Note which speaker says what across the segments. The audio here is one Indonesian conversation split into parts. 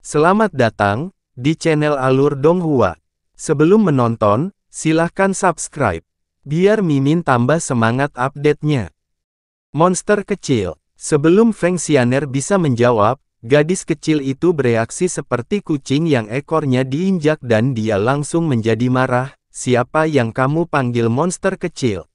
Speaker 1: Selamat datang di channel Alur Donghua. Sebelum menonton, silahkan subscribe, biar Mimin tambah semangat update-nya. Monster kecil. Sebelum Feng Xianer bisa menjawab, gadis kecil itu bereaksi seperti kucing yang ekornya diinjak dan dia langsung menjadi marah. Siapa yang kamu panggil monster kecil?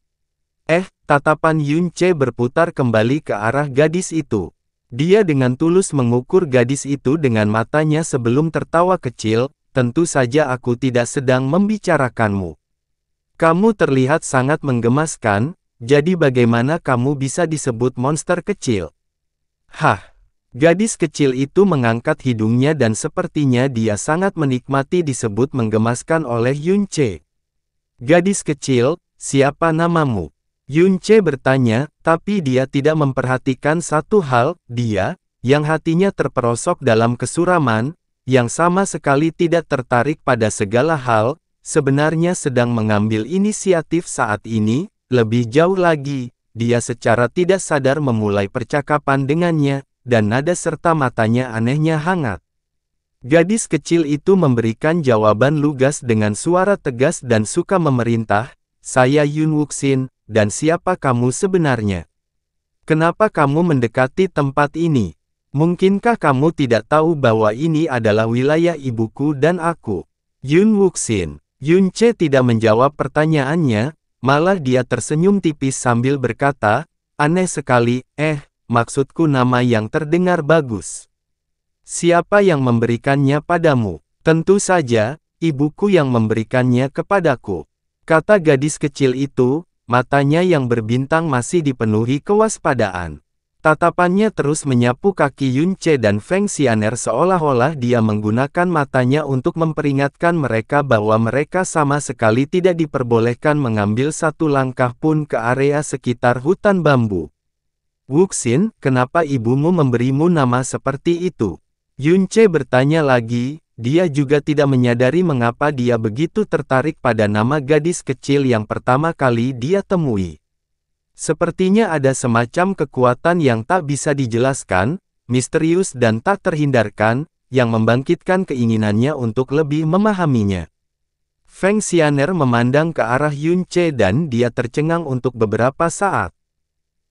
Speaker 1: Tatapan Yun Ce berputar kembali ke arah gadis itu. Dia dengan tulus mengukur gadis itu dengan matanya sebelum tertawa kecil. Tentu saja aku tidak sedang membicarakanmu. Kamu terlihat sangat menggemaskan, jadi bagaimana kamu bisa disebut monster kecil? Gadis kecil itu mengangkat hidungnya dan sepertinya dia sangat menikmati disebut menggemaskan oleh Yun Ce. Gadis kecil, siapa namamu? Yun Ce bertanya, tapi dia tidak memperhatikan satu hal, dia, yang hatinya terperosok dalam kesuraman, yang sama sekali tidak tertarik pada segala hal, sebenarnya sedang mengambil inisiatif saat ini. Lebih jauh lagi, dia secara tidak sadar memulai percakapan dengannya, dan nada serta matanya anehnya hangat. Gadis kecil itu memberikan jawaban lugas dengan suara tegas dan suka memerintah, saya Yun Wuxin, dan siapa kamu sebenarnya? Kenapa kamu mendekati tempat ini? Mungkinkah kamu tidak tahu bahwa ini adalah wilayah ibuku dan aku? Yun Wuxin. Yun Ce tidak menjawab pertanyaannya, malah dia tersenyum tipis sambil berkata, aneh sekali, maksudku nama yang terdengar bagus. Siapa yang memberikannya padamu? Tentu saja, ibuku yang memberikannya kepadaku. Kata gadis kecil itu, matanya yang berbintang masih dipenuhi kewaspadaan. Tatapannya terus menyapu kaki Yun Ce dan Feng Xianer seolah-olah dia menggunakan matanya untuk memperingatkan mereka bahwa mereka sama sekali tidak diperbolehkan mengambil satu langkah pun ke area sekitar hutan bambu. Wuxin, kenapa ibumu memberimu nama seperti itu? Yun Ce bertanya lagi, dia juga tidak menyadari mengapa dia begitu tertarik pada nama gadis kecil yang pertama kali dia temui. Sepertinya ada semacam kekuatan yang tak bisa dijelaskan, misterius dan tak terhindarkan, yang membangkitkan keinginannya untuk lebih memahaminya. Feng Xianer memandang ke arah Yun Ce dan dia tercengang untuk beberapa saat.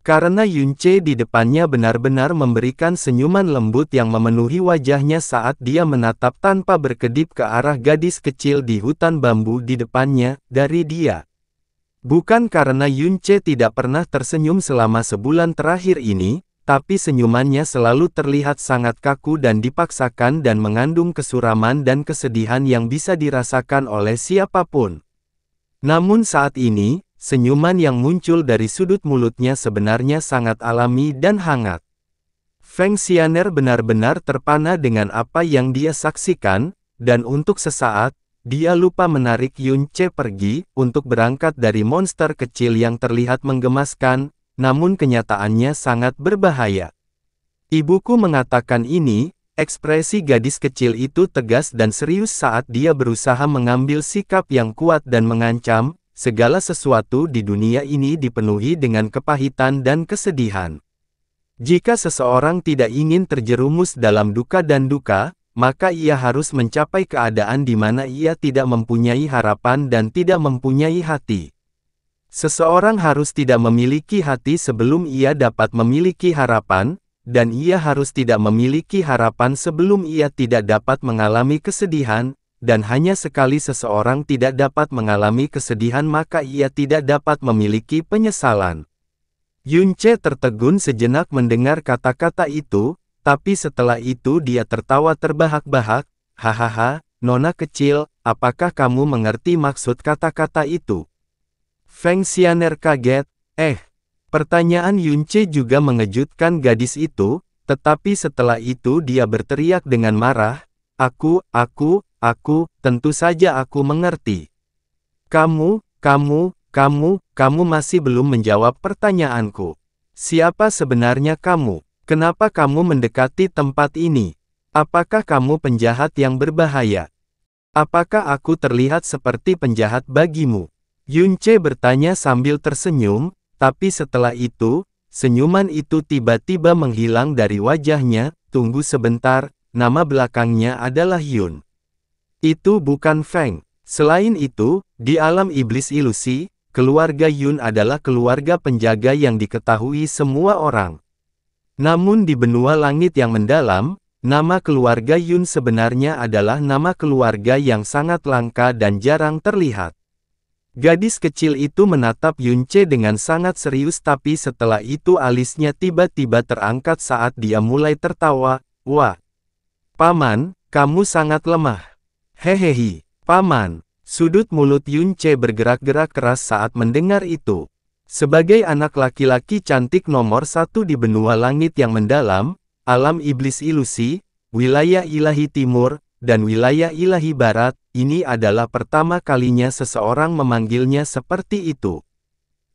Speaker 1: Karena Yun Ce di depannya benar-benar memberikan senyuman lembut yang memenuhi wajahnya saat dia menatap tanpa berkedip ke arah gadis kecil di hutan bambu di depannya, dari dia. Bukan karena Yun Ce tidak pernah tersenyum selama sebulan terakhir ini, tapi senyumannya selalu terlihat sangat kaku dan dipaksakan dan mengandung kesuraman dan kesedihan yang bisa dirasakan oleh siapapun. Namun saat ini, senyuman yang muncul dari sudut mulutnya sebenarnya sangat alami dan hangat. Feng Xianer benar-benar terpana dengan apa yang dia saksikan, dan untuk sesaat, dia lupa menarik Yun Ce pergi, untuk berangkat dari monster kecil yang terlihat menggemaskan, namun kenyataannya sangat berbahaya. Ibuku mengatakan ini, ekspresi gadis kecil itu tegas dan serius saat dia berusaha mengambil sikap yang kuat dan mengancam, segala sesuatu di dunia ini dipenuhi dengan kepahitan dan kesedihan. Jika seseorang tidak ingin terjerumus dalam duka dan duka, maka ia harus mencapai keadaan di mana ia tidak mempunyai harapan dan tidak mempunyai hati. Seseorang harus tidak memiliki hati sebelum ia dapat memiliki harapan, dan ia harus tidak memiliki harapan sebelum ia tidak dapat mengalami kesedihan, dan hanya sekali seseorang tidak dapat mengalami kesedihan maka ia tidak dapat memiliki penyesalan. Yun Ce tertegun sejenak mendengar kata-kata itu, tapi setelah itu dia tertawa terbahak-bahak, hahaha, nona kecil, apakah kamu mengerti maksud kata-kata itu? Feng Xianer kaget, pertanyaan Yun Ce juga mengejutkan gadis itu, tetapi setelah itu dia berteriak dengan marah, aku, tentu saja aku mengerti. Kamu masih belum menjawab pertanyaanku. Siapa sebenarnya kamu? Kenapa kamu mendekati tempat ini? Apakah kamu penjahat yang berbahaya? Apakah aku terlihat seperti penjahat bagimu? Yun Ce bertanya sambil tersenyum, tapi setelah itu, senyuman itu tiba-tiba menghilang dari wajahnya. Tunggu sebentar, nama belakangnya adalah Yun. Itu bukan Feng. Selain itu, di alam iblis ilusi, keluarga Yun adalah keluarga penjaga yang diketahui semua orang. Namun di benua langit yang mendalam, nama keluarga Yun sebenarnya adalah nama keluarga yang sangat langka dan jarang terlihat. Gadis kecil itu menatap Yunce dengan sangat serius, tapi setelah itu alisnya tiba-tiba terangkat saat dia mulai tertawa. Wah, Paman, kamu sangat lemah. Hehehe, Paman. Sudut mulut Yunce bergerak-gerak keras saat mendengar itu. Sebagai anak laki-laki cantik nomor satu di benua langit yang mendalam, alam iblis ilusi, wilayah ilahi timur, dan wilayah ilahi barat, ini adalah pertama kalinya seseorang memanggilnya seperti itu.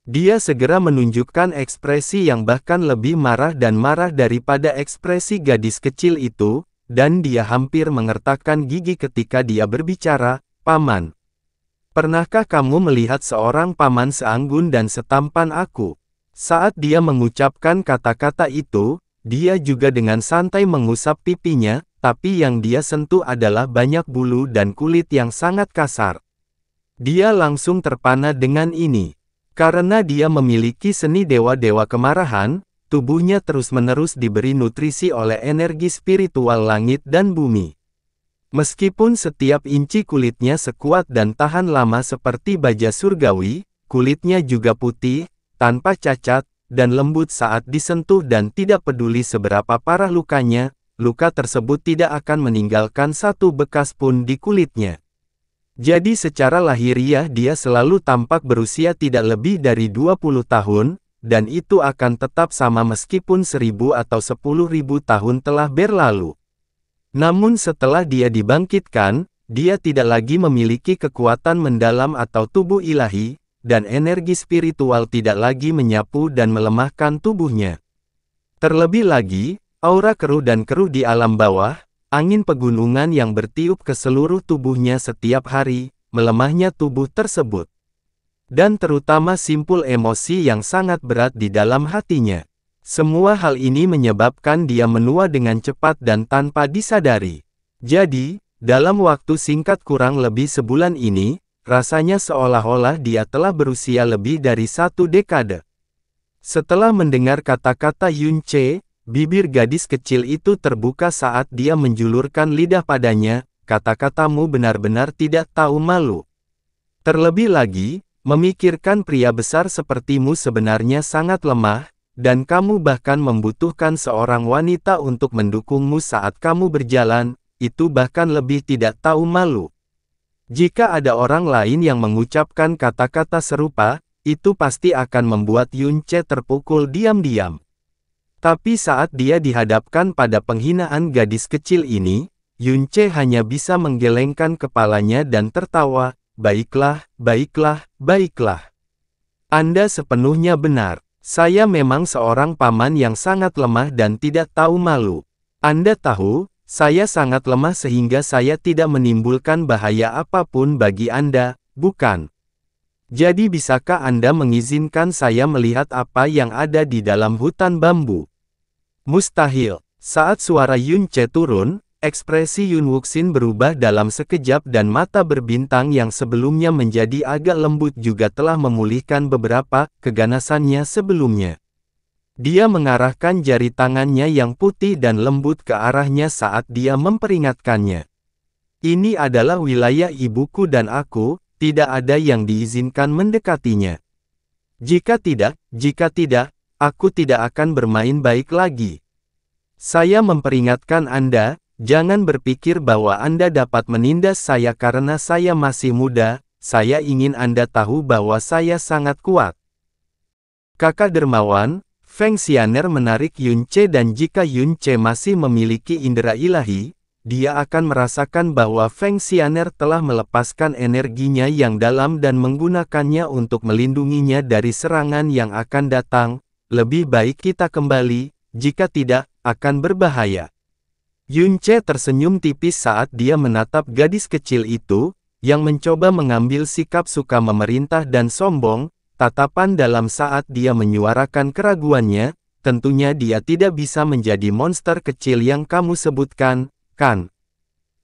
Speaker 1: Dia segera menunjukkan ekspresi yang bahkan lebih marah dan marah daripada ekspresi gadis kecil itu, dan dia hampir mengertakkan gigi ketika dia berbicara, Paman. Pernahkah kamu melihat seorang paman seanggun dan setampan aku? Saat dia mengucapkan kata-kata itu, dia juga dengan santai mengusap pipinya, tapi yang dia sentuh adalah banyak bulu dan kulit yang sangat kasar. Dia langsung terpana dengan ini. Karena dia memiliki seni dewa-dewa kemarahan, tubuhnya terus-menerus diberi nutrisi oleh energi spiritual langit dan bumi. Meskipun setiap inci kulitnya sekuat dan tahan lama seperti baja surgawi, kulitnya juga putih, tanpa cacat, dan lembut saat disentuh dan tidak peduli seberapa parah lukanya, luka tersebut tidak akan meninggalkan satu bekas pun di kulitnya. Jadi secara lahiriah dia selalu tampak berusia tidak lebih dari 20 tahun, dan itu akan tetap sama meskipun 1000 atau 10.000 tahun telah berlalu. Namun setelah dia dibangkitkan, dia tidak lagi memiliki kekuatan mendalam atau tubuh ilahi, dan energi spiritual tidak lagi menyapu dan melemahkan tubuhnya. Terlebih lagi, aura keruh dan keruh di alam bawah, angin pegunungan yang bertiup ke seluruh tubuhnya setiap hari, melemahnya tubuh tersebut. Dan terutama simpul emosi yang sangat berat di dalam hatinya. Semua hal ini menyebabkan dia menua dengan cepat dan tanpa disadari. Jadi, dalam waktu singkat kurang lebih sebulan ini, rasanya seolah-olah dia telah berusia lebih dari 1 dekade. Setelah mendengar kata-kata Yunce, bibir gadis kecil itu terbuka saat dia menjulurkan lidah padanya, kata-katamu benar-benar tidak tahu malu. Terlebih lagi, memikirkan pria besar sepertimu sebenarnya sangat lemah, dan kamu bahkan membutuhkan seorang wanita untuk mendukungmu saat kamu berjalan, itu bahkan lebih tidak tahu malu. Jika ada orang lain yang mengucapkan kata-kata serupa, itu pasti akan membuat Yunce terpukul diam-diam. Tapi saat dia dihadapkan pada penghinaan gadis kecil ini, Yunce hanya bisa menggelengkan kepalanya dan tertawa, baiklah, baiklah, baiklah. Anda sepenuhnya benar. Saya memang seorang paman yang sangat lemah dan tidak tahu malu. Anda tahu, saya sangat lemah sehingga saya tidak menimbulkan bahaya apapun bagi Anda, bukan? Jadi bisakah Anda mengizinkan saya melihat apa yang ada di dalam hutan bambu? Mustahil. Saat suara Yunce turun, ekspresi Yun Wuxin berubah dalam sekejap dan mata berbintang yang sebelumnya menjadi agak lembut juga telah memulihkan beberapa keganasannya sebelumnya. Dia mengarahkan jari tangannya yang putih dan lembut ke arahnya saat dia memperingatkannya. Ini adalah wilayah ibuku dan aku, tidak ada yang diizinkan mendekatinya. Jika tidak, aku tidak akan bermain baik lagi. Saya memperingatkan Anda, jangan berpikir bahwa Anda dapat menindas saya karena saya masih muda, saya ingin Anda tahu bahwa saya sangat kuat. Kakak dermawan, Feng Xianer menarik Yunce dan jika Yunce masih memiliki indera ilahi, dia akan merasakan bahwa Feng Xianer telah melepaskan energinya yang dalam dan menggunakannya untuk melindunginya dari serangan yang akan datang. Lebih baik kita kembali, jika tidak, akan berbahaya. Yunce tersenyum tipis saat dia menatap gadis kecil itu, yang mencoba mengambil sikap suka memerintah dan sombong, tatapan dalam saat dia menyuarakan keraguannya, tentunya dia tidak bisa menjadi monster kecil yang kamu sebutkan, kan?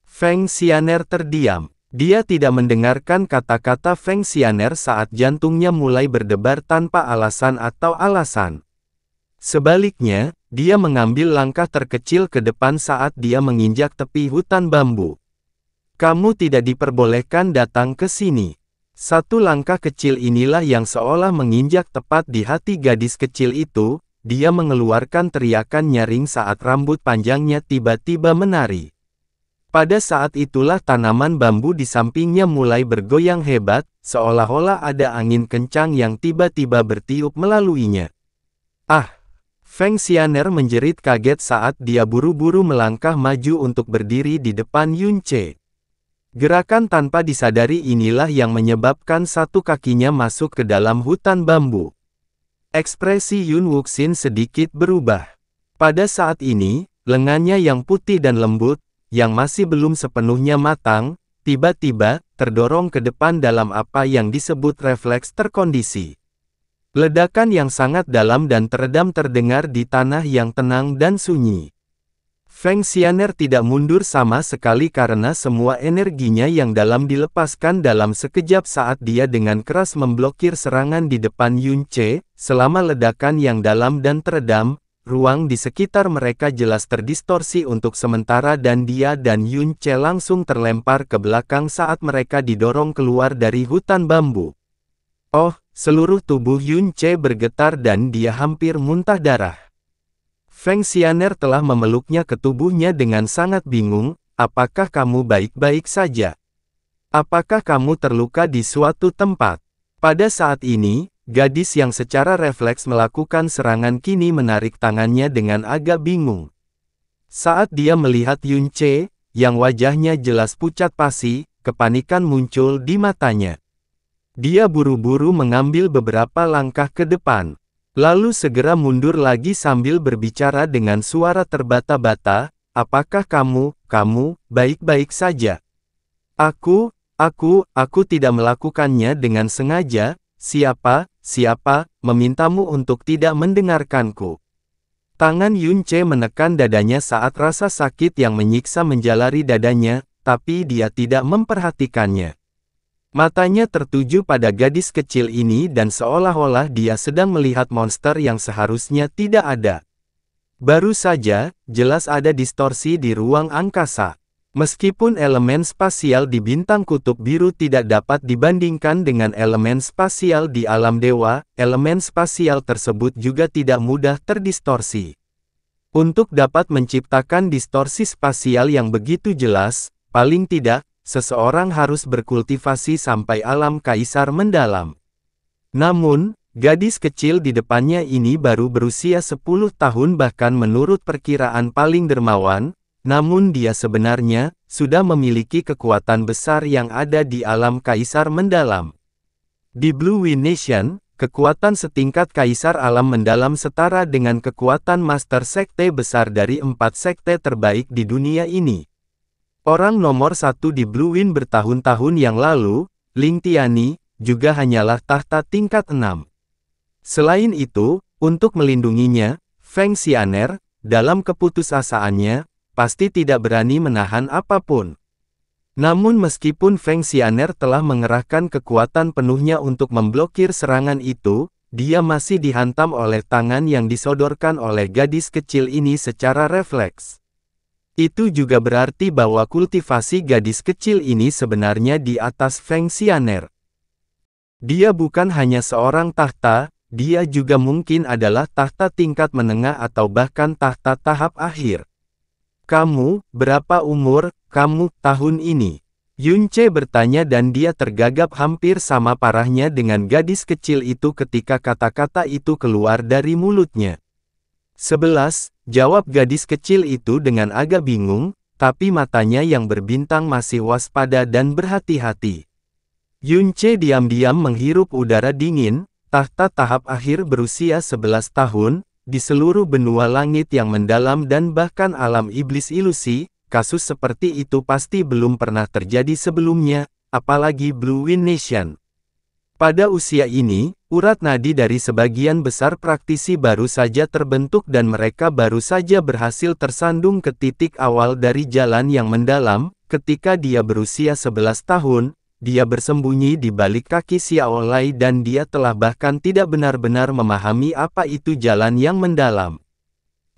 Speaker 1: Feng Xianer terdiam. Dia tidak mendengarkan kata-kata Feng Xianer saat jantungnya mulai berdebar tanpa alasan atau alasan. Sebaliknya, dia mengambil langkah terkecil ke depan saat dia menginjak tepi hutan bambu. Kamu tidak diperbolehkan datang ke sini. Satu langkah kecil inilah yang seolah menginjak tepat di hati gadis kecil itu. Dia mengeluarkan teriakan nyaring saat rambut panjangnya tiba-tiba menari. Pada saat itulah tanaman bambu di sampingnya mulai bergoyang hebat, seolah-olah ada angin kencang yang tiba-tiba bertiup melaluinya. Ah! Feng Xianer menjerit kaget saat dia buru-buru melangkah maju untuk berdiri di depan Yunce. Gerakan tanpa disadari inilah yang menyebabkan satu kakinya masuk ke dalam hutan bambu. Ekspresi Yun Wuxin sedikit berubah. Pada saat ini, lengannya yang putih dan lembut, yang masih belum sepenuhnya matang, tiba-tiba terdorong ke depan dalam apa yang disebut refleks terkondisi. Ledakan yang sangat dalam dan teredam terdengar di tanah yang tenang dan sunyi. Feng Xianer tidak mundur sama sekali karena semua energinya yang dalam dilepaskan dalam sekejap saat dia dengan keras memblokir serangan di depan Yunce. Selama ledakan yang dalam dan teredam, ruang di sekitar mereka jelas terdistorsi untuk sementara dan dia dan Yunce langsung terlempar ke belakang saat mereka didorong keluar dari hutan bambu. Oh, seluruh tubuh Yunce bergetar dan dia hampir muntah darah. Feng Xianer telah memeluknya ke tubuhnya dengan sangat bingung. Apakah kamu baik-baik saja? Apakah kamu terluka di suatu tempat? Pada saat ini, gadis yang secara refleks melakukan serangan kini menarik tangannya dengan agak bingung. Saat dia melihat Yunce, yang wajahnya jelas pucat pasi, kepanikan muncul di matanya. Dia buru-buru mengambil beberapa langkah ke depan. Lalu segera mundur lagi sambil berbicara dengan suara terbata-bata, apakah kamu baik-baik saja? Aku tidak melakukannya dengan sengaja, siapa memintamu untuk tidak mendengarkanku? Tangan Yunce menekan dadanya saat rasa sakit yang menyiksa menjalari dadanya, tapi dia tidak memperhatikannya. Matanya tertuju pada gadis kecil ini dan seolah-olah dia sedang melihat monster yang seharusnya tidak ada. Baru saja, jelas ada distorsi di ruang angkasa. Meskipun elemen spasial di bintang kutub biru tidak dapat dibandingkan dengan elemen spasial di alam dewa, elemen spasial tersebut juga tidak mudah terdistorsi. Untuk dapat menciptakan distorsi spasial yang begitu jelas, paling tidak, seseorang harus berkultivasi sampai alam kaisar mendalam. Namun, gadis kecil di depannya ini baru berusia 10 tahun bahkan menurut perkiraan paling dermawan, namun dia sebenarnya sudah memiliki kekuatan besar yang ada di alam kaisar mendalam. Di Blue Wind Nation, kekuatan setingkat kaisar alam mendalam setara dengan kekuatan master sekte besar dari 4 sekte terbaik di dunia ini. Orang nomor 1 di Blue Wind bertahun-tahun yang lalu, Ling Tiani, juga hanyalah tahta tingkat 6. Selain itu, untuk melindunginya, Feng Xianer, dalam keputusasaannya, pasti tidak berani menahan apapun. Namun meskipun Feng Xianer telah mengerahkan kekuatan penuhnya untuk memblokir serangan itu, dia masih dihantam oleh tangan yang disodorkan oleh gadis kecil ini secara refleks. Itu juga berarti bahwa kultivasi gadis kecil ini sebenarnya di atas Feng Xianer. Dia bukan hanya seorang tahta, dia juga mungkin adalah tahta tingkat menengah atau bahkan tahta tahap akhir. Kamu, berapa umur kamu tahun ini? Yunce bertanya dan dia tergagap hampir sama parahnya dengan gadis kecil itu ketika kata-kata itu keluar dari mulutnya. 11, jawab gadis kecil itu dengan agak bingung, tapi matanya yang berbintang masih waspada dan berhati-hati. Yunce diam-diam menghirup udara dingin, tahta tahap akhir berusia 11 tahun, di seluruh benua langit yang mendalam dan bahkan alam iblis ilusi, kasus seperti itu pasti belum pernah terjadi sebelumnya, apalagi Blue Wind Nation. Pada usia ini, urat nadi dari sebagian besar praktisi baru saja terbentuk dan mereka baru saja berhasil tersandung ke titik awal dari jalan yang mendalam. Ketika dia berusia 11 tahun, dia bersembunyi di balik kaki Xiaolai dan dia telah bahkan tidak benar-benar memahami apa itu jalan yang mendalam.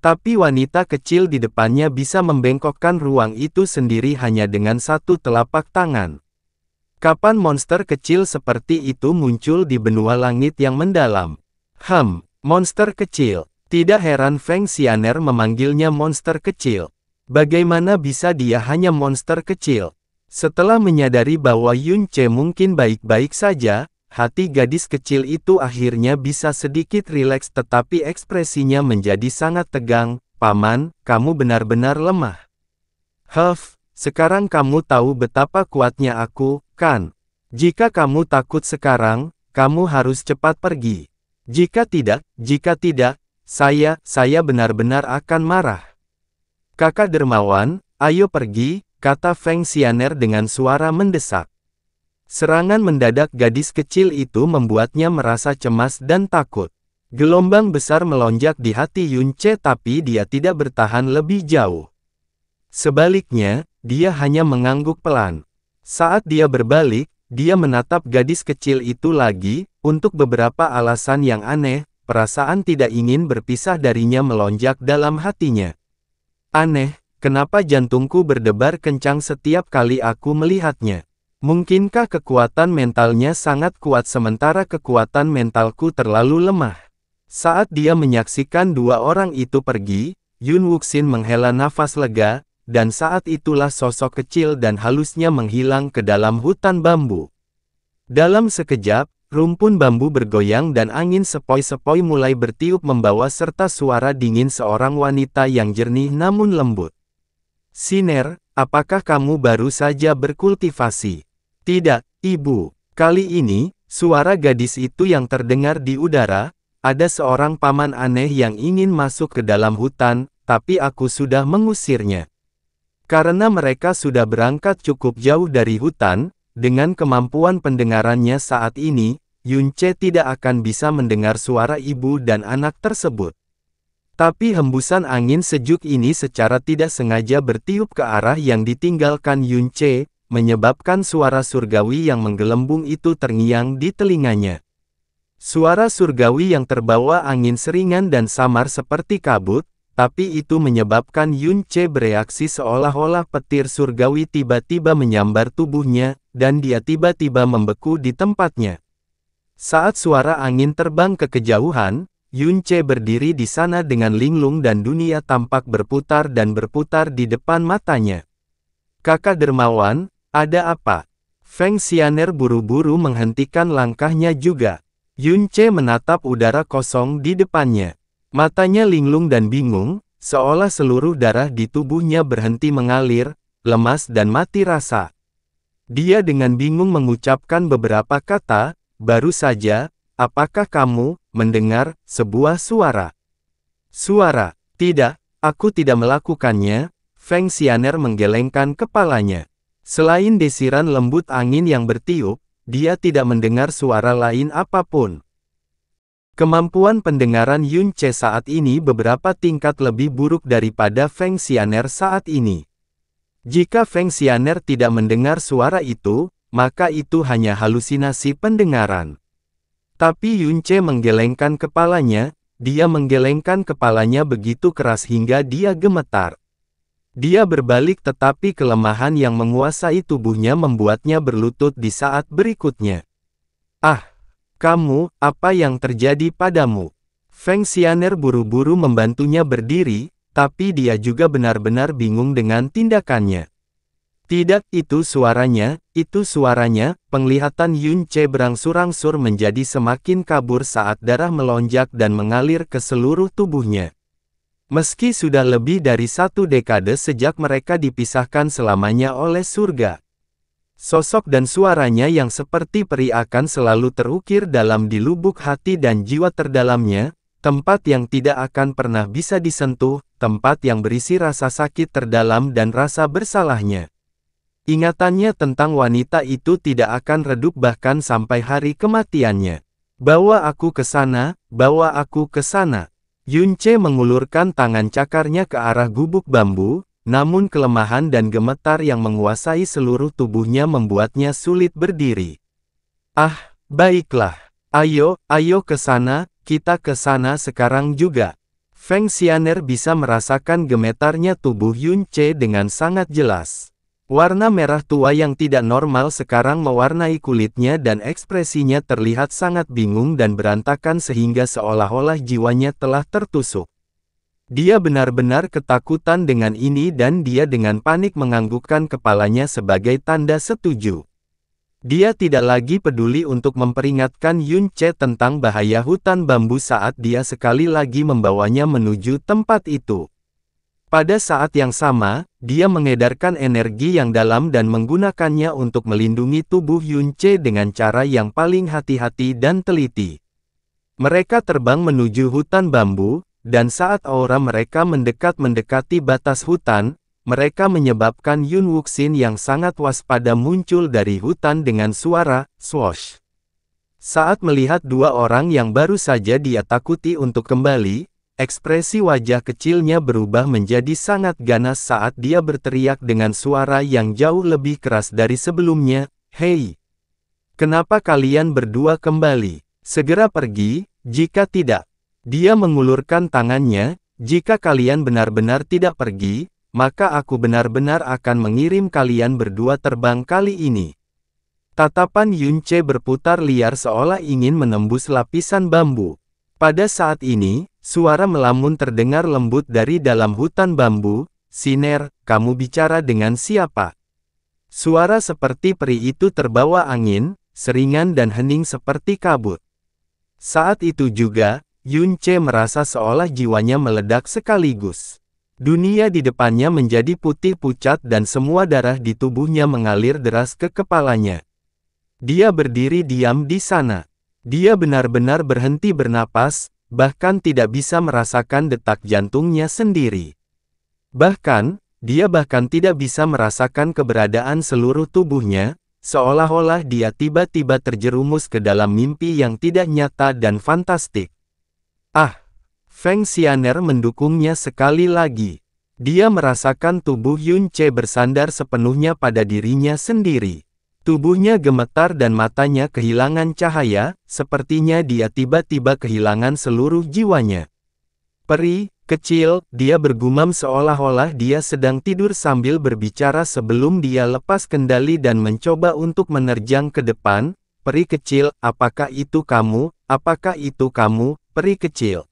Speaker 1: Tapi wanita kecil di depannya bisa membengkokkan ruang itu sendiri hanya dengan satu telapak tangan. Kapan monster kecil seperti itu muncul di benua langit yang mendalam? Monster kecil. Tidak heran Feng Xianer memanggilnya monster kecil. Bagaimana bisa dia hanya monster kecil? Setelah menyadari bahwa Yun Ce mungkin baik-baik saja, hati gadis kecil itu akhirnya bisa sedikit rileks tetapi ekspresinya menjadi sangat tegang. Paman, kamu benar-benar lemah. Sekarang kamu tahu betapa kuatnya aku, kan? Jika kamu takut sekarang, kamu harus cepat pergi. Jika tidak, saya benar-benar akan marah. Kakak dermawan, ayo pergi, kata Feng Xianer dengan suara mendesak. Serangan mendadak gadis kecil itu membuatnya merasa cemas dan takut. Gelombang besar melonjak di hati Yun Ce tapi dia tidak bertahan lebih jauh. Sebaliknya, dia hanya mengangguk pelan. Saat dia berbalik, dia menatap gadis kecil itu lagi. Untuk beberapa alasan yang aneh, perasaan tidak ingin berpisah darinya melonjak dalam hatinya. Aneh, kenapa jantungku berdebar kencang setiap kali aku melihatnya? Mungkinkah kekuatan mentalnya sangat kuat sementara kekuatan mentalku terlalu lemah? Saat dia menyaksikan dua orang itu pergi, Yun Wuxin menghela nafas lega, dan saat itulah sosok kecil dan halusnya menghilang ke dalam hutan bambu. Dalam sekejap, rumpun bambu bergoyang dan angin sepoi-sepoi mulai bertiup membawa serta suara dingin seorang wanita yang jernih namun lembut. Siner, apakah kamu baru saja berkultivasi? Tidak, ibu. Kali ini, suara gadis itu yang terdengar di udara. Ada seorang paman aneh yang ingin masuk ke dalam hutan, tapi aku sudah mengusirnya. Karena mereka sudah berangkat cukup jauh dari hutan, dengan kemampuan pendengarannya saat ini, Yun Ce tidak akan bisa mendengar suara ibu dan anak tersebut. Tapi hembusan angin sejuk ini secara tidak sengaja bertiup ke arah yang ditinggalkan Yun Ce, menyebabkan suara surgawi yang menggelembung itu terngiang di telinganya. Suara surgawi yang terbawa angin seringan dan samar seperti kabut, tapi itu menyebabkan Yun Ce bereaksi seolah-olah petir surgawi tiba-tiba menyambar tubuhnya, dan dia tiba-tiba membeku di tempatnya. Saat suara angin terbang ke kejauhan, Yun Ce berdiri di sana dengan linglung dan dunia tampak berputar dan berputar di depan matanya. Kakak dermawan, ada apa? Feng Xianer buru-buru menghentikan langkahnya juga. Yun Ce menatap udara kosong di depannya. Matanya linglung dan bingung, seolah seluruh darah di tubuhnya berhenti mengalir, lemas dan mati rasa. Dia dengan bingung mengucapkan beberapa kata, baru saja, apakah kamu mendengar sebuah suara? Suara, tidak, aku tidak melakukannya. Feng Xianer menggelengkan kepalanya. Selain desiran lembut angin yang bertiup, dia tidak mendengar suara lain apapun. Kemampuan pendengaran Yun Ce saat ini beberapa tingkat lebih buruk daripada Feng Xianer saat ini. Jika Feng Xianer tidak mendengar suara itu, maka itu hanya halusinasi pendengaran. Tapi Yun Ce menggelengkan kepalanya, dia menggelengkan kepalanya begitu keras hingga dia gemetar. Dia berbalik tetapi kelemahan yang menguasai tubuhnya membuatnya berlutut di saat berikutnya. Kamu, apa yang terjadi padamu? Feng Xianer buru-buru membantunya berdiri, tapi dia juga benar-benar bingung dengan tindakannya. Tidak, itu suaranya, penglihatan Yun Ce berangsur-angsur menjadi semakin kabur saat darah melonjak dan mengalir ke seluruh tubuhnya. Meski sudah lebih dari 1 dekade sejak mereka dipisahkan selamanya oleh surga. Sosok dan suaranya yang seperti peri akan selalu terukir dalam di lubuk hati dan jiwa terdalamnya, tempat yang tidak akan pernah bisa disentuh, tempat yang berisi rasa sakit terdalam dan rasa bersalahnya. Ingatannya tentang wanita itu tidak akan redup bahkan sampai hari kematiannya. Bawa aku ke sana, bawa aku ke sana. Yunce mengulurkan tangan cakarnya ke arah gubuk bambu, namun kelemahan dan gemetar yang menguasai seluruh tubuhnya membuatnya sulit berdiri. Ah, baiklah. Ayo ke sana, kita ke sana sekarang juga. Feng Xianer bisa merasakan gemetarnya tubuh Yunce dengan sangat jelas. Warna merah tua yang tidak normal sekarang mewarnai kulitnya dan ekspresinya terlihat sangat bingung dan berantakan sehingga seolah-olah jiwanya telah tertusuk. Dia benar-benar ketakutan dengan ini dan dia dengan panik menganggukkan kepalanya sebagai tanda setuju. Dia tidak lagi peduli untuk memperingatkan Yunce tentang bahaya hutan bambu saat dia sekali lagi membawanya menuju tempat itu. Pada saat yang sama, dia mengedarkan energi yang dalam dan menggunakannya untuk melindungi tubuh Yunce dengan cara yang paling hati-hati dan teliti. Mereka terbang menuju hutan bambu, dan saat aura mereka mendekati batas hutan, mereka menyebabkan Yun Wuxin yang sangat waspada muncul dari hutan dengan suara swoosh. Saat melihat dua orang yang baru saja dia takuti untuk kembali, ekspresi wajah kecilnya berubah menjadi sangat ganas saat dia berteriak dengan suara yang jauh lebih keras dari sebelumnya, "Hei! Kenapa kalian berdua kembali? Segera pergi, jika tidak." Dia mengulurkan tangannya, "Jika kalian benar-benar tidak pergi, maka aku benar-benar akan mengirim kalian berdua terbang kali ini." Tatapan Yunce berputar liar seolah ingin menembus lapisan bambu. Pada saat ini, suara melamun terdengar lembut dari dalam hutan bambu, "Siner, kamu bicara dengan siapa?" Suara seperti peri itu terbawa angin, seringan dan hening seperti kabut. Saat itu juga, Yunce merasa seolah jiwanya meledak sekaligus. Dunia di depannya menjadi putih pucat dan semua darah di tubuhnya mengalir deras ke kepalanya. Dia berdiri diam di sana. Dia benar-benar berhenti bernapas, bahkan tidak bisa merasakan detak jantungnya sendiri. Dia bahkan tidak bisa merasakan keberadaan seluruh tubuhnya, seolah-olah dia tiba-tiba terjerumus ke dalam mimpi yang tidak nyata dan fantastik. Ah! Feng Xianer mendukungnya sekali lagi. Dia merasakan tubuh Yunce bersandar sepenuhnya pada dirinya sendiri. Tubuhnya gemetar dan matanya kehilangan cahaya, sepertinya dia tiba-tiba kehilangan seluruh jiwanya. "Peri, kecil," dia bergumam seolah-olah dia sedang tidur sambil berbicara sebelum dia lepas kendali dan mencoba untuk menerjang ke depan. "Peri kecil, apakah itu kamu? Apakah itu kamu, peri kecil?"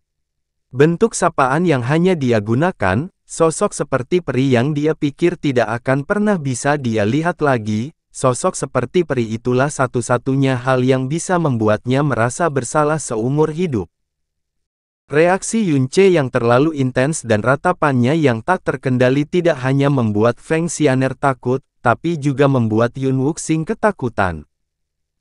Speaker 1: Bentuk sapaan yang hanya dia gunakan, sosok seperti peri yang dia pikir tidak akan pernah bisa dia lihat lagi. Sosok seperti peri itulah satu-satunya hal yang bisa membuatnya merasa bersalah seumur hidup. Reaksi Yunce yang terlalu intens dan ratapannya yang tak terkendali tidak hanya membuat Feng Xianer takut, tapi juga membuat Yun Wuxing ketakutan.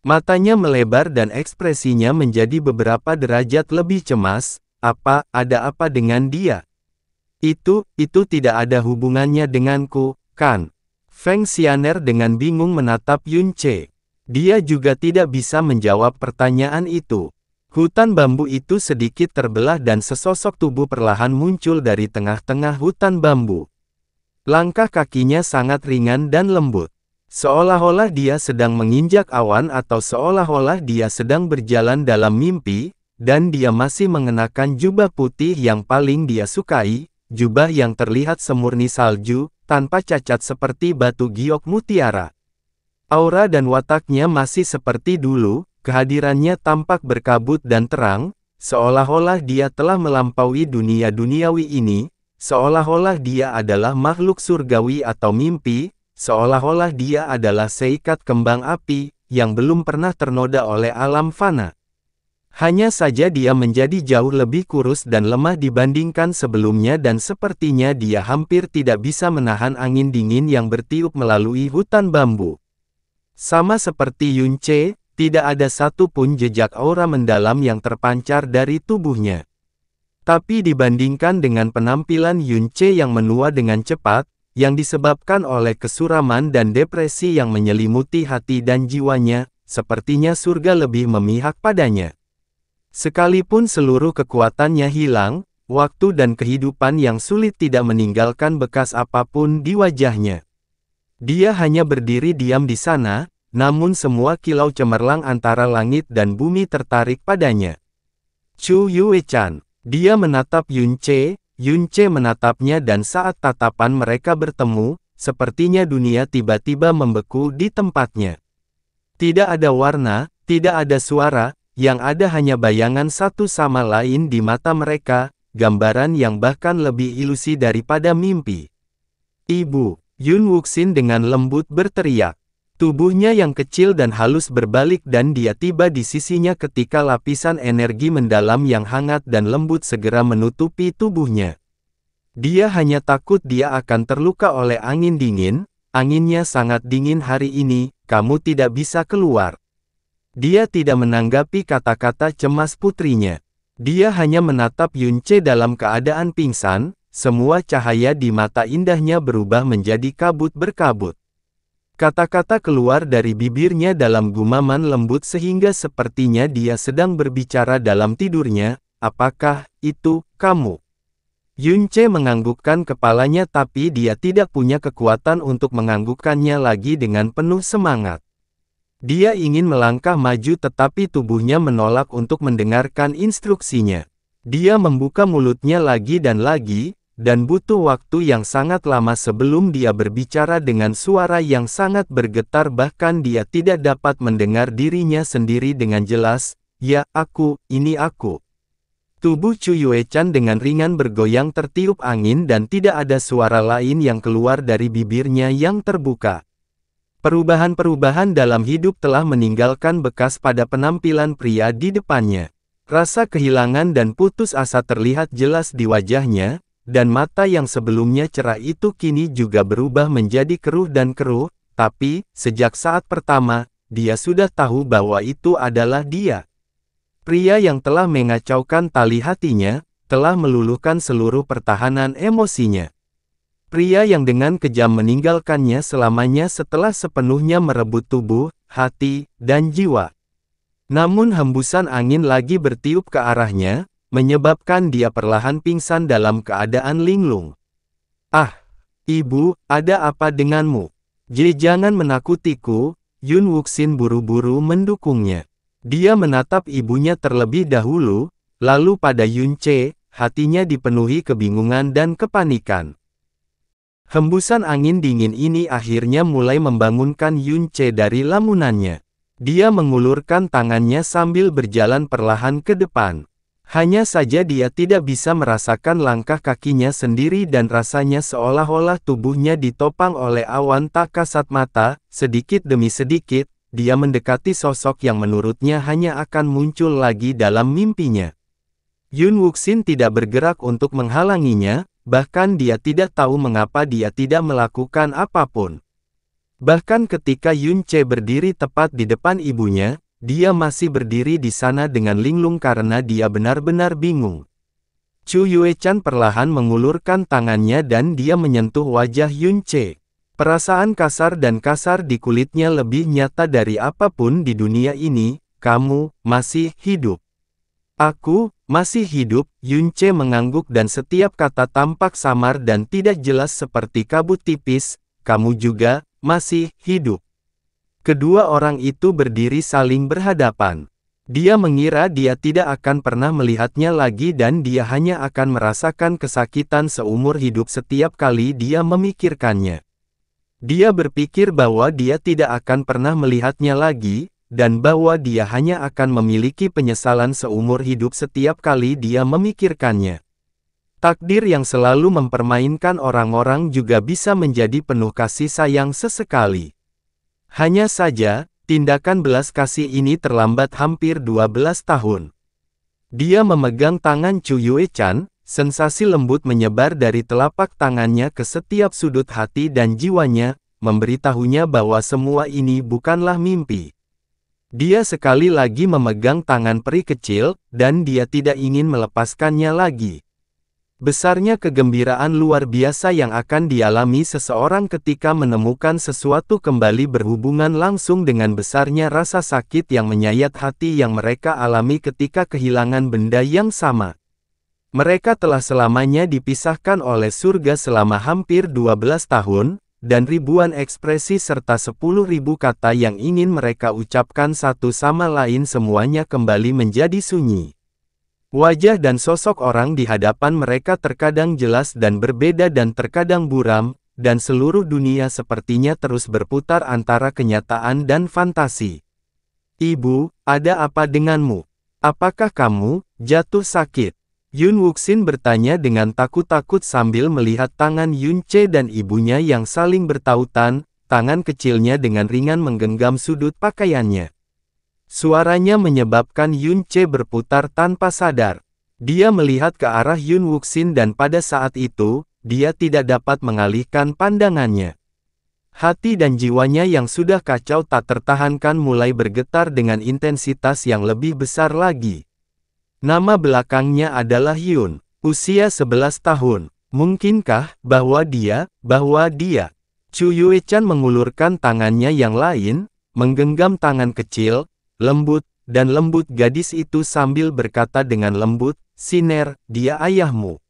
Speaker 1: Matanya melebar dan ekspresinya menjadi beberapa derajat lebih cemas. Ada apa dengan dia? Itu tidak ada hubungannya denganku, kan? Feng Xianer dengan bingung menatap Yunce. Dia juga tidak bisa menjawab pertanyaan itu. Hutan bambu itu sedikit terbelah dan sesosok tubuh perlahan muncul dari tengah-tengah hutan bambu. Langkah kakinya sangat ringan dan lembut. Seolah-olah dia sedang menginjak awan atau seolah-olah dia sedang berjalan dalam mimpi, dan dia masih mengenakan jubah putih yang paling dia sukai, jubah yang terlihat semurni salju, tanpa cacat seperti batu giok mutiara. Aura dan wataknya masih seperti dulu, kehadirannya tampak berkabut dan terang, seolah-olah dia telah melampaui dunia duniawi ini, seolah-olah dia adalah makhluk surgawi atau mimpi, seolah-olah dia adalah seikat kembang api, yang belum pernah ternoda oleh alam fana. Hanya saja dia menjadi jauh lebih kurus dan lemah dibandingkan sebelumnya dan sepertinya dia hampir tidak bisa menahan angin dingin yang bertiup melalui hutan bambu. Sama seperti Yunce, tidak ada satu pun jejak aura mendalam yang terpancar dari tubuhnya. Tapi dibandingkan dengan penampilan Yunce yang menua dengan cepat, yang disebabkan oleh kesuraman dan depresi yang menyelimuti hati dan jiwanya, sepertinya surga lebih memihak padanya. Sekalipun seluruh kekuatannya hilang, waktu dan kehidupan yang sulit tidak meninggalkan bekas apapun di wajahnya. Dia hanya berdiri diam di sana, namun semua kilau cemerlang antara langit dan bumi tertarik padanya. Chu Yue-chan. Dia menatap Yun-che menatapnya dan saat tatapan mereka bertemu, sepertinya dunia tiba-tiba membeku di tempatnya. Tidak ada warna, tidak ada suara, yang ada hanya bayangan satu sama lain di mata mereka, gambaran yang bahkan lebih ilusi daripada mimpi. "Ibu!" Yun Wuxin dengan lembut berteriak. Tubuhnya yang kecil dan halus berbalik dan dia tiba di sisinya ketika lapisan energi mendalam yang hangat dan lembut segera menutupi tubuhnya. Dia hanya takut dia akan terluka oleh angin dingin, anginnya sangat dingin hari ini, kamu tidak bisa keluar. Dia tidak menanggapi kata-kata cemas putrinya. Dia hanya menatap Yun-che dalam keadaan pingsan, semua cahaya di mata indahnya berubah menjadi kabut berkabut. Kata-kata keluar dari bibirnya dalam gumaman lembut sehingga sepertinya dia sedang berbicara dalam tidurnya, apakah itu kamu? Yun-che menganggukkan kepalanya tapi dia tidak punya kekuatan untuk menganggukkannya lagi dengan penuh semangat. Dia ingin melangkah maju tetapi tubuhnya menolak untuk mendengarkan instruksinya. Dia membuka mulutnya lagi dan butuh waktu yang sangat lama sebelum dia berbicara dengan suara yang sangat bergetar bahkan dia tidak dapat mendengar dirinya sendiri dengan jelas, "Ya, aku, ini aku." Tubuh Chu Yue-chan dengan ringan bergoyang tertiup angin dan tidak ada suara lain yang keluar dari bibirnya yang terbuka. Perubahan-perubahan dalam hidup telah meninggalkan bekas pada penampilan pria di depannya. Rasa kehilangan dan putus asa terlihat jelas di wajahnya, dan mata yang sebelumnya cerah itu kini juga berubah menjadi keruh dan keruh, tapi, sejak saat pertama, dia sudah tahu bahwa itu adalah dia. Pria yang telah mengacaukan tali hatinya, telah meluluhkan seluruh pertahanan emosinya. Pria yang dengan kejam meninggalkannya selamanya setelah sepenuhnya merebut tubuh, hati, dan jiwa. Namun hembusan angin lagi bertiup ke arahnya, menyebabkan dia perlahan pingsan dalam keadaan linglung. "Ah, ibu, ada apa denganmu? Jangan menakutiku." Yun Wuxin buru-buru mendukungnya. Dia menatap ibunya terlebih dahulu, lalu pada Yun-che, hatinya dipenuhi kebingungan dan kepanikan. Hembusan angin dingin ini akhirnya mulai membangunkan Yun-che dari lamunannya. Dia mengulurkan tangannya sambil berjalan perlahan ke depan. Hanya saja dia tidak bisa merasakan langkah kakinya sendiri dan rasanya seolah-olah tubuhnya ditopang oleh awan tak kasat mata, sedikit demi sedikit, dia mendekati sosok yang menurutnya hanya akan muncul lagi dalam mimpinya. Yun Wuxin tidak bergerak untuk menghalanginya, bahkan dia tidak tahu mengapa dia tidak melakukan apapun. Bahkan ketika Yun-che berdiri tepat di depan ibunya, dia masih berdiri di sana dengan linglung karena dia benar-benar bingung. Chu Yue-chan perlahan mengulurkan tangannya dan dia menyentuh wajah Yun-che. Perasaan kasar di kulitnya lebih nyata dari apapun di dunia ini, "Kamu masih hidup." "Aku masih hidup," Yun-che mengangguk dan setiap kata tampak samar dan tidak jelas seperti kabut tipis, "Kamu juga masih hidup." Kedua orang itu berdiri saling berhadapan. Dia mengira dia tidak akan pernah melihatnya lagi dan dia hanya akan merasakan kesakitan seumur hidup setiap kali dia memikirkannya. Dia berpikir bahwa dia tidak akan pernah melihatnya lagi, dan bahwa dia hanya akan memiliki penyesalan seumur hidup setiap kali dia memikirkannya. Takdir yang selalu mempermainkan orang-orang juga bisa menjadi penuh kasih sayang sesekali. Hanya saja, tindakan belas kasih ini terlambat hampir 12 tahun. Dia memegang tangan Chu Yue-chan, sensasi lembut menyebar dari telapak tangannya ke setiap sudut hati dan jiwanya, memberitahunya bahwa semua ini bukanlah mimpi. Dia sekali lagi memegang tangan peri kecil, dan dia tidak ingin melepaskannya lagi. Besarnya kegembiraan luar biasa yang akan dialami seseorang ketika menemukan sesuatu kembali berhubungan langsung dengan besarnya rasa sakit yang menyayat hati yang mereka alami ketika kehilangan benda yang sama. Mereka telah selamanya dipisahkan oleh surga selama hampir 12 tahun, dan ribuan ekspresi serta 10.000 kata yang ingin mereka ucapkan satu sama lain semuanya kembali menjadi sunyi. Wajah dan sosok orang di hadapan mereka terkadang jelas dan berbeda dan terkadang buram, dan seluruh dunia sepertinya terus berputar antara kenyataan dan fantasi. Ibu, ada apa denganmu? Apakah kamu jatuh sakit? Yun Wuxin bertanya dengan takut-takut sambil melihat tangan Yun Che dan ibunya yang saling bertautan, tangan kecilnya dengan ringan menggenggam sudut pakaiannya. Suaranya menyebabkan Yun Che berputar tanpa sadar. Dia melihat ke arah Yun Wuxin dan pada saat itu, dia tidak dapat mengalihkan pandangannya. Hati dan jiwanya yang sudah kacau tak tertahankan mulai bergetar dengan intensitas yang lebih besar lagi. Nama belakangnya adalah Yun, usia 11 tahun. Mungkinkah bahwa dia? Chu Yuechan mengulurkan tangannya yang lain, menggenggam tangan kecil, lembut gadis itu sambil berkata dengan lembut, "Siner, dia ayahmu."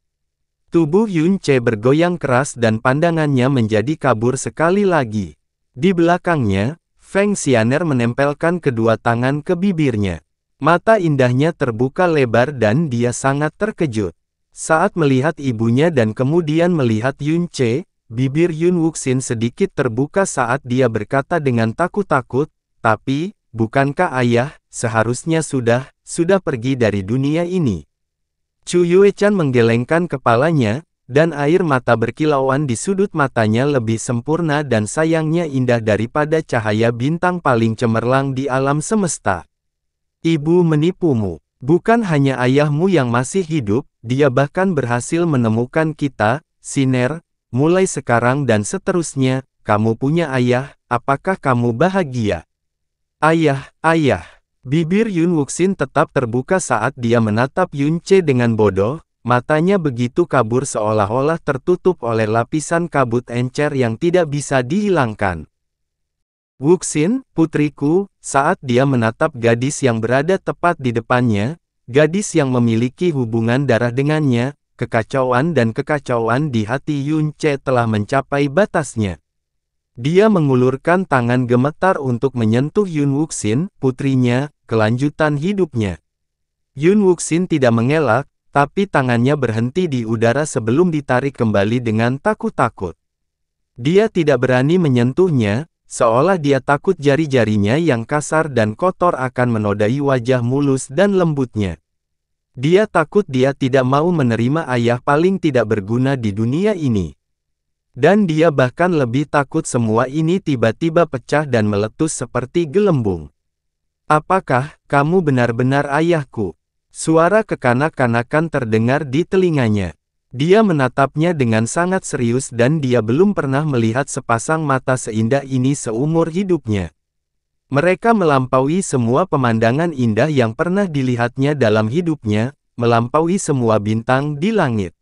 Speaker 1: Tubuh Yun Che bergoyang keras dan pandangannya menjadi kabur sekali lagi. Di belakangnya, Feng Xianer menempelkan kedua tangan ke bibirnya. Mata indahnya terbuka lebar dan dia sangat terkejut. Saat melihat ibunya dan kemudian melihat Yun Che, bibir Yun Wuxin sedikit terbuka saat dia berkata dengan takut-takut, "Tapi, bukankah ayah seharusnya sudah pergi dari dunia ini?" Chu Yuechan menggelengkan kepalanya, dan air mata berkilauan di sudut matanya lebih sempurna dan sayangnya indah daripada cahaya bintang paling cemerlang di alam semesta. "Ibu menipumu. Bukan hanya ayahmu yang masih hidup, dia bahkan berhasil menemukan kita, Siner. Mulai sekarang dan seterusnya, kamu punya ayah, apakah kamu bahagia?" Ayah. Bibir Yun Wuxin tetap terbuka saat dia menatap Yun Che dengan bodoh, matanya begitu kabur seolah-olah tertutup oleh lapisan kabut encer yang tidak bisa dihilangkan. "Wuxin, putriku," saat dia menatap gadis yang berada tepat di depannya, gadis yang memiliki hubungan darah dengannya, kekacauan di hati Yun Che telah mencapai batasnya. Dia mengulurkan tangan gemetar untuk menyentuh Yun Wuxin, putrinya, kelanjutan hidupnya. Yun Wuxin tidak mengelak, tapi tangannya berhenti di udara sebelum ditarik kembali dengan takut-takut. Dia tidak berani menyentuhnya, seolah dia takut jari-jarinya yang kasar dan kotor akan menodai wajah mulus dan lembutnya. Dia takut dia tidak mau menerima ayah paling tidak berguna di dunia ini. Dan dia bahkan lebih takut semua ini tiba-tiba pecah dan meletus seperti gelembung. "Apakah kamu benar-benar ayahku?" Suara kekanak-kanakan terdengar di telinganya. Dia menatapnya dengan sangat serius dan dia belum pernah melihat sepasang mata seindah ini seumur hidupnya. Mereka melampaui semua pemandangan indah yang pernah dilihatnya dalam hidupnya, melampaui semua bintang di langit.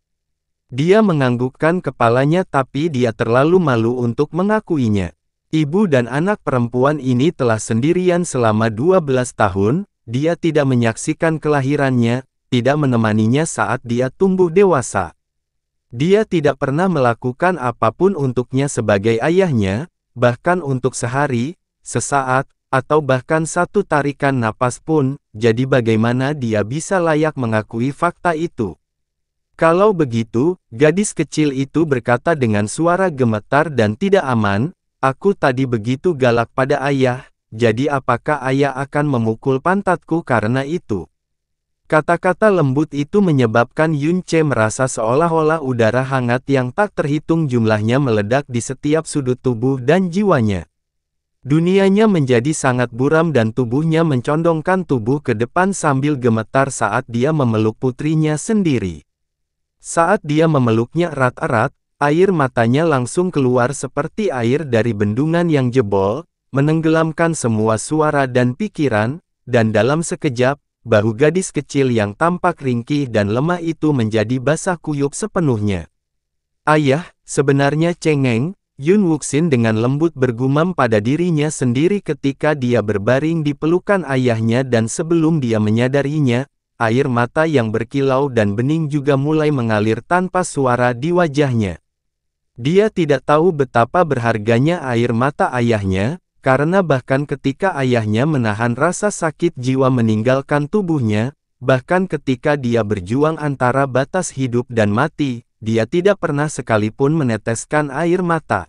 Speaker 1: Dia menganggukkan kepalanya tapi dia terlalu malu untuk mengakuinya. Ibu dan anak perempuan ini telah sendirian selama 12 tahun, dia tidak menyaksikan kelahirannya, tidak menemaninya saat dia tumbuh dewasa. Dia tidak pernah melakukan apapun untuknya sebagai ayahnya, bahkan untuk sehari, sesaat, atau bahkan satu tarikan napas pun, jadi bagaimana dia bisa layak mengakui fakta itu? "Kalau begitu," gadis kecil itu berkata dengan suara gemetar dan tidak aman, "aku tadi begitu galak pada ayah, jadi apakah ayah akan memukul pantatku karena itu?" Kata-kata lembut itu menyebabkan Yun Che merasa seolah-olah udara hangat yang tak terhitung jumlahnya meledak di setiap sudut tubuh dan jiwanya. Dunianya menjadi sangat buram dan tubuhnya mencondongkan tubuh ke depan sambil gemetar saat dia memeluk putrinya sendiri. Saat dia memeluknya erat-erat, air matanya langsung keluar seperti air dari bendungan yang jebol, menenggelamkan semua suara dan pikiran, dan dalam sekejap, bahu gadis kecil yang tampak ringkih dan lemah itu menjadi basah kuyup sepenuhnya. Ayah, sebenarnya cengeng, Yun Wuxin dengan lembut bergumam pada dirinya sendiri ketika dia berbaring di pelukan ayahnya dan sebelum dia menyadarinya, air mata yang berkilau dan bening juga mulai mengalir tanpa suara di wajahnya. Dia tidak tahu betapa berharganya air mata ayahnya, karena bahkan ketika ayahnya menahan rasa sakit jiwa meninggalkan tubuhnya, bahkan ketika dia berjuang antara batas hidup dan mati, dia tidak pernah sekalipun meneteskan air mata.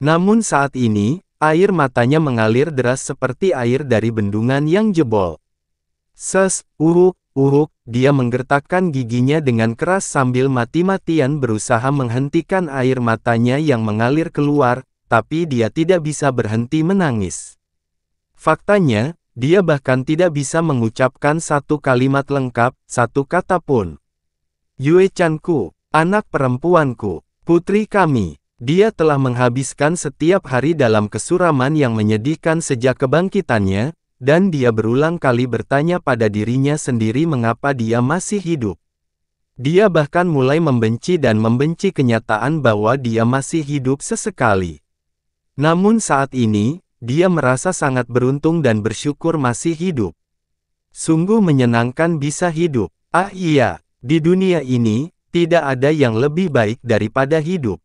Speaker 1: Namun saat ini, air matanya mengalir deras seperti air dari bendungan yang jebol. Dia menggertakkan giginya dengan keras sambil mati-matian berusaha menghentikan air matanya yang mengalir keluar, tapi dia tidak bisa berhenti menangis. Faktanya, dia bahkan tidak bisa mengucapkan satu kalimat lengkap, satu kata pun. Yue Chanku, anak perempuanku, putri kami. Dia telah menghabiskan setiap hari dalam kesuraman yang menyedihkan sejak kebangkitannya, dan dia berulang kali bertanya pada dirinya sendiri mengapa dia masih hidup. Dia bahkan mulai membenci dan membenci kenyataan bahwa dia masih hidup sesekali. Namun saat ini, dia merasa sangat beruntung dan bersyukur masih hidup. Sungguh menyenangkan bisa hidup. Ah iya, di dunia ini, tidak ada yang lebih baik daripada hidup.